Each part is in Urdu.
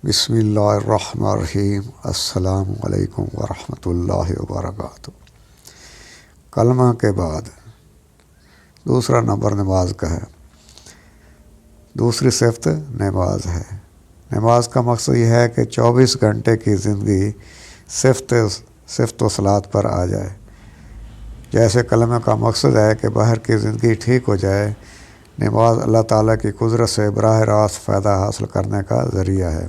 بسم اللہ الرحمن الرحیم۔ السلام علیکم ورحمۃ اللہ وبرکاتہ۔ کلمہ کے بعد دوسرا نمبر نماز کا ہے۔ دوسری صفت نماز ہے۔ نماز کا مقصد یہ ہے کہ 24 گھنٹے کی زندگی صفت و صلات پر آ جائے۔ جیسے کلمہ کا مقصد ہے کہ باہر کی زندگی ٹھیک ہو جائے، نماز اللہ تعالیٰ کی قدرت سے براہ راست فائدہ حاصل کرنے کا ذریعہ ہے۔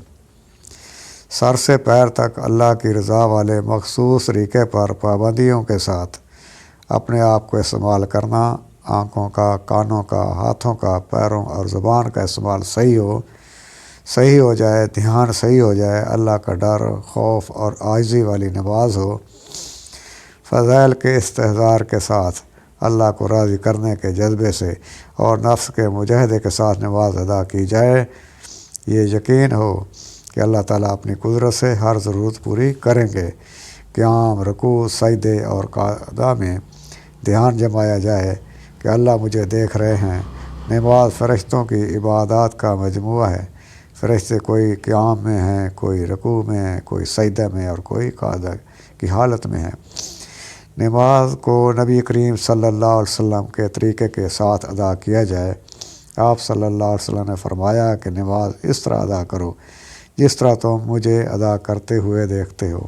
سر سے پیر تک اللہ کی رضا والے مخصوص طریقے پر پابندیوں کے ساتھ اپنے آپ کو استعمال کرنا، آنکھوں کا، کانوں کا، ہاتھوں کا، پیروں اور زبان کا استعمال صحیح ہو جائے، دھیان صحیح ہو جائے، اللہ کا ڈر، خوف اور عاجزی والی نماز ہو، فضائل کے استحضار کے ساتھ اللہ کو راضی کرنے کے جذبے سے اور نفس کے مجاہدے کے ساتھ نماز ادا کی جائے، یہ یقین ہو کہ اللہ تعالیٰ اپنی قدرت سے ہر ضرورت پوری کریں گے۔ قیام، رکوع، سجدے اور قعدہ میں دھیان جمایا جائے کہ اللہ مجھے دیکھ رہے ہیں۔ نماز فرشتوں کی عبادات کا مجموعہ ہے۔ فرشتے کوئی قیام میں ہیں، کوئی رکوع میں ہیں، کوئی سجدہ میں اور کوئی قعدہ کی حالت میں ہے۔ نماز کو نبی کریم صلی اللہ علیہ وسلم کے طریقے کے ساتھ ادا کیا جائے۔ آپ صلی اللہ علیہ وسلم نے فرمایا کہ نماز اس طرح ادا کرو جس طرح تم مجھے ادا کرتے ہوئے دیکھتے ہو۔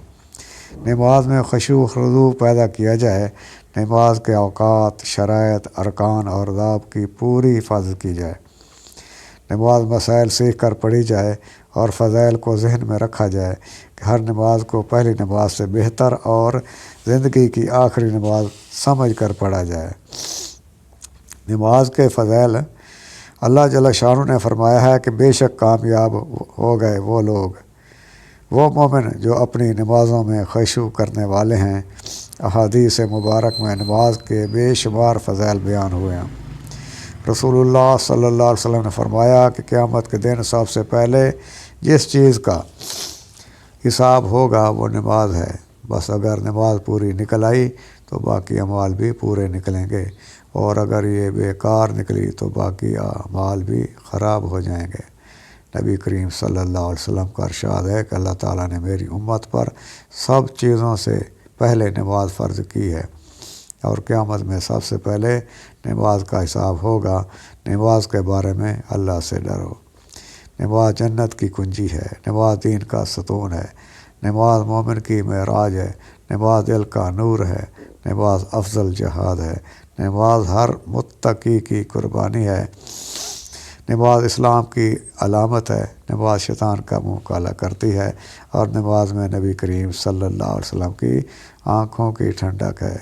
نماز میں خشوع و خضوع پیدا کیا جائے۔ نماز کے اوقات، شرائط، ارکان اور آداب کی پوری حفاظت کی جائے۔ نماز مسائل سیکھ کر پڑھی جائے اور فضائل کو ذہن میں رکھا جائے کہ ہر نماز کو پہلی نماز سے بہتر اور زندگی کی آخری نماز سمجھ کر پڑھا جائے۔ نماز کے فضائل اللہ جل شانہ نے فرمایا ہے کہ بے شک کامیاب ہو گئے وہ مومن جو اپنی نمازوں میں خشوع کرنے والے ہیں۔ احادیث مبارک میں نماز کے بے شمار فضائل بیان ہوئے ہیں۔ رسول اللہ صلی اللہ علیہ وسلم نے فرمایا کہ قیامت کے دن سب سے پہلے جس چیز کا حساب ہوگا وہ نماز ہے۔ بس اگر نماز پوری نکل آئی تو باقی اعمال بھی پورے نکلیں گے، اور اگر یہ بیکار نکلی تو باقی اعمال بھی خراب ہو جائیں گے۔ نبی کریم صلی اللہ علیہ وسلم کا ارشاد ہے کہ اللہ تعالیٰ نے میری امت پر سب چیزوں سے پہلے نماز فرض کی ہے، اور قیامت میں سب سے پہلے نماز کا حساب ہوگا۔ نماز کے بارے میں اللہ سے ڈرو۔ نماز جنت کی کنجی ہے۔ نماز دین کا ستون ہے۔ نماز مومن کی معراج ہے۔ نماز دل کا نور ہے۔ نماز افضل جہاد ہے۔ نماز ہر متقی کی قربانی ہے۔ نماز اسلام کی علامت ہے۔ نماز شیطان کا منہ کالا کرتی ہے، اور نماز میں نبی کریم صلی اللہ علیہ وسلم کی آنکھوں کی ٹھنڈک ہے۔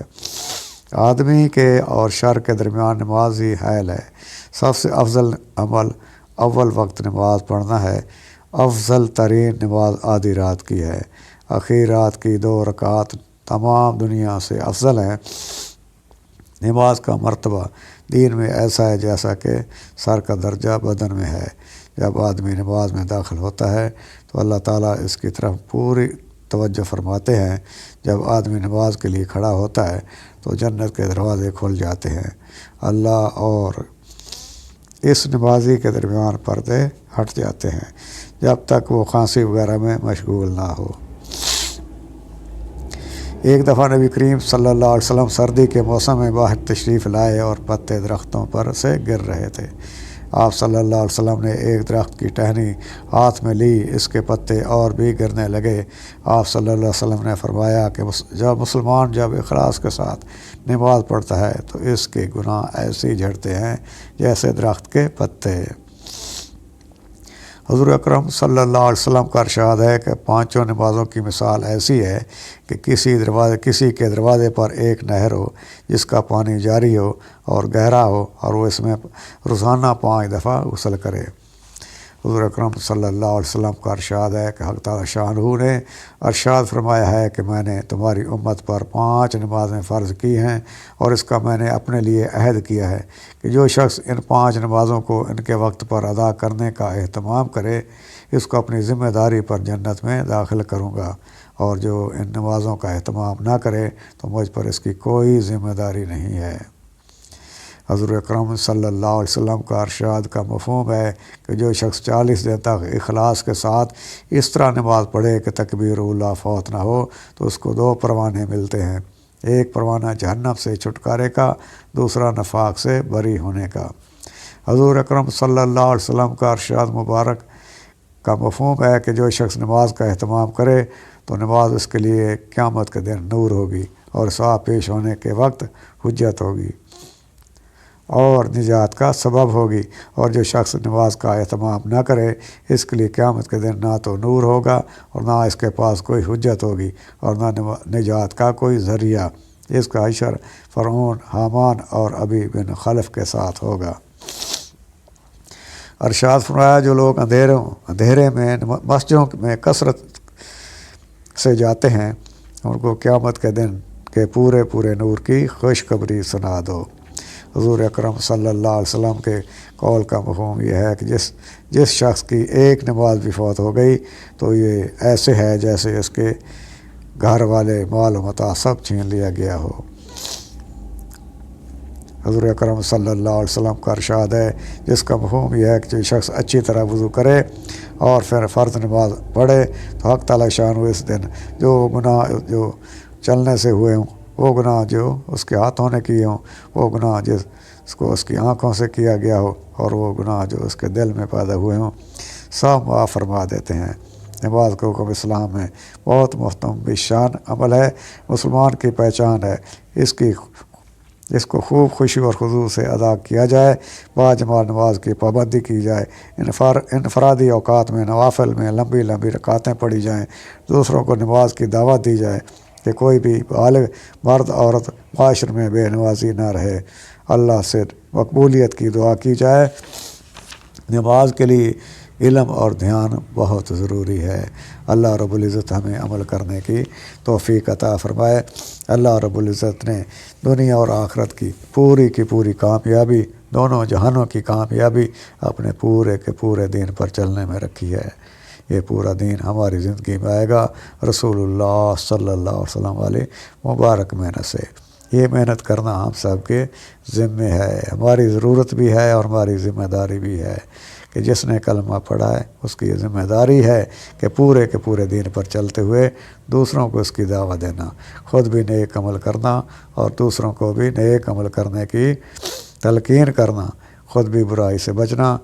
آدمی کے اور شر کے درمیان نماز ہی حائل ہے۔ سب سے افضل عمل اول وقت نماز پڑھنا ہے۔ افضل ترین نماز آدھی رات کی ہے۔ آخری رات کی 2 رکعات تمام دنیا سے افضل ہیں۔ نماز کا مرتبہ دین میں ایسا ہے جیسا کہ سر کا درجہ بدن میں ہے۔ جب آدمی نماز میں داخل ہوتا ہے تو اللہ تعالیٰ اس کی طرف پوری توجہ فرماتے ہیں۔ جب آدمی نماز کے لیے کھڑا ہوتا ہے تو جنت کے دروازے کھل جاتے ہیں۔ اللہ اور اس نمازی کے درمیان پردے ہٹ جاتے ہیں جب تک وہ کھانسی وغیرہ میں مشغول نہ ہو۔ ایک دفعہ نبی کریم صلی اللہ علیہ وسلم سردی کے موسم میں باہر تشریف لائے اور پتے درختوں پر سے گر رہے تھے۔ آپ صلی اللہ علیہ وسلم نے ایک درخت کی ٹہنی ہاتھ میں لی، اس کے پتے اور بھی گرنے لگے۔ آپ صلی اللہ علیہ وسلم نے فرمایا کہ مسلمان جب اخلاص کے ساتھ نماز پڑھتا ہے تو اس کے گناہ ایسے ہی جھڑتے ہیں جیسے درخت کے پتے۔ حضور اکرم صلی اللہ علیہ وسلم کا ارشاد ہے کہ 5 نمازوں کی مثال ایسی ہے کہ کسی کے دروازے پر ایک نہر ہو جس کا پانی جاری ہو اور گہرا ہو، اور وہ اس میں روزانہ 5 دفعہ غسل کرے۔ حضور اکرم صلی اللہ علیہ وسلم کا ارشاد ہے کہ حق تعالیٰ شانہ نے ارشاد فرمایا ہے کہ میں نے تمہاری امت پر 5 نمازیں فرض کی ہیں، اور اس کا میں نے اپنے لیے عہد کیا ہے کہ جو شخص ان 5 نمازوں کو ان کے وقت پر ادا کرنے کا اہتمام کرے، اس کو اپنی ذمہ داری پر جنت میں داخل کروں گا، اور جو ان نمازوں کا اہتمام نہ کرے تو مجھ پر اس کی کوئی ذمہ داری نہیں ہے۔ حضور اکرم صلی اللہ علیہ وسلم کا ارشاد کا مفہوم ہے کہ جو شخص 40 دن تک اخلاص کے ساتھ اس طرح نماز پڑھے کہ تکبیر اولیٰ فوت نہ ہو تو اس کو 2 پروانے ملتے ہیں، ایک پروانہ جہنم سے چھٹکارے کا، دوسرا نفاق سے بری ہونے کا۔ حضور اکرم صلی اللہ علیہ وسلم کا ارشاد مبارک کا مفہوم ہے کہ جو شخص نماز کا اہتمام کرے تو نماز اس کے لیے قیامت کے دن نور ہوگی اور حساب پیش ہونے کے وقت حجت ہوگی اور نجات کا سبب ہوگی، اور جو شخص نماز کا اہتمام نہ کرے اس کے لیے قیامت کے دن نہ تو نور ہوگا اور نہ اس کے پاس کوئی حجت ہوگی اور نہ نجات کا کوئی ذریعہ۔ اس کا حشر فرعون، حامان اور ابی بن خلف کے ساتھ ہوگا۔ ارشاد فرمایا جو لوگ اندھیرے میں مسجدوں میں کثرت سے جاتے ہیں ان کو قیامت کے دن کے پورے نور کی خوشخبری سنا دو۔ حضور اکرم صلی اللہ علیہ وسلم کے قول کا مفہوم یہ ہے کہ جس شخص کی ایک نماز بھی فوت ہو گئی تو یہ ایسے ہے جیسے اس کے گھر والے مال و متاع سب چھین لیا گیا ہو۔ حضور اکرم صلی اللہ علیہ وسلم کا ارشاد ہے جس کا مفہوم یہ ہے کہ جو شخص اچھی طرح وضو کرے اور پھر فرض نماز پڑھے تو حق تعالی شان ہو اس دن جو گناہ جو چلنے سے ہوئے ہوں، وہ گناہ جو اس کے ہاتھوں نے کیے ہوں، وہ گناہ جس کو اس کی آنکھوں سے کیا گیا ہو، اور وہ گناہ جو اس کے دل میں پیدا ہوئے ہوں، سب معاف فرما دیتے ہیں۔ نماز کا حکم اسلام میں بہت محترم شان عمل ہے، مسلمان کی پہچان ہے۔ اس کو خوب خوشی اور خضوع سے ادا کیا جائے، باجماع نماز کی پابندی کی جائے، انفرادی اوقات میں نوافل میں لمبی رکعتیں پڑھی جائیں، دوسروں کو نماز کی دعوت دی جائے کہ کوئی بھی بالغ مرد عورت معاشرے میں بے نمازی نہ رہے، اللہ سے مقبولیت کی دعا کی جائے۔ نماز کے لیے علم اور دھیان بہت ضروری ہے۔ اللہ رب العزت ہمیں عمل کرنے کی توفیق عطا فرمائے۔ اللہ رب العزت نے دنیا اور آخرت کی پوری کامیابی، دونوں جہانوں کی کامیابی اپنے پورے دین پر چلنے میں رکھی ہے۔ یہ پورا دین ہماری زندگی میں آئے گا رسول اللہ صلی اللہ علیہ وسلم علیہ مبارک محنت سے۔ یہ محنت کرنا ہم سب کے ذمے ہے، ہماری ضرورت بھی ہے اور ہماری ذمہ داری بھی ہے کہ جس نے کلمہ پڑھا ہے اس کی یہ ذمہ داری ہے کہ پورے دین پر چلتے ہوئے دوسروں کو اس کی دعوت دینا، خود بھی نیک عمل کرنا اور دوسروں کو بھی نیک عمل کرنے کی تلقین کرنا، خود بھی برائی سے بچنا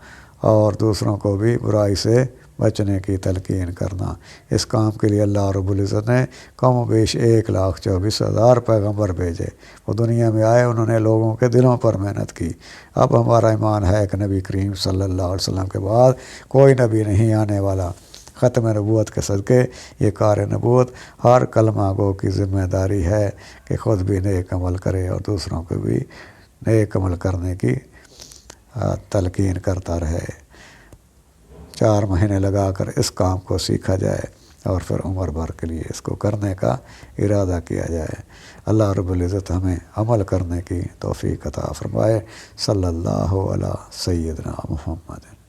اور دوسروں کو بھی برائی سے بچنے کی تلقین کرنا۔ اس کام کے لیے اللہ رب العزت نے کم و بیش 1,24,000 پیغمبر بھیجے، وہ دنیا میں آئے، انہوں نے لوگوں کے دلوں پر محنت کی۔ اب ہمارا ایمان ہے کہ نبی کریم صلی اللہ علیہ وسلم کے بعد کوئی نبی نہیں آنے والا۔ ختم نبوت کے صدقے یہ کار نبوت ہر کلمہ گو کی ذمہ داری ہے کہ خود بھی نیک عمل کرے اور دوسروں کو بھی نیک عمل کرنے کی تلقین کرتا رہے۔ 4 مہینے لگا کر اس کام کو سیکھا جائے اور پھر عمر بھر کے لیے اس کو کرنے کا ارادہ کیا جائے۔ اللہ رب العزت ہمیں عمل کرنے کی توفیق عطا فرمائے۔ صلی اللہ علیہ سیدنا محمد۔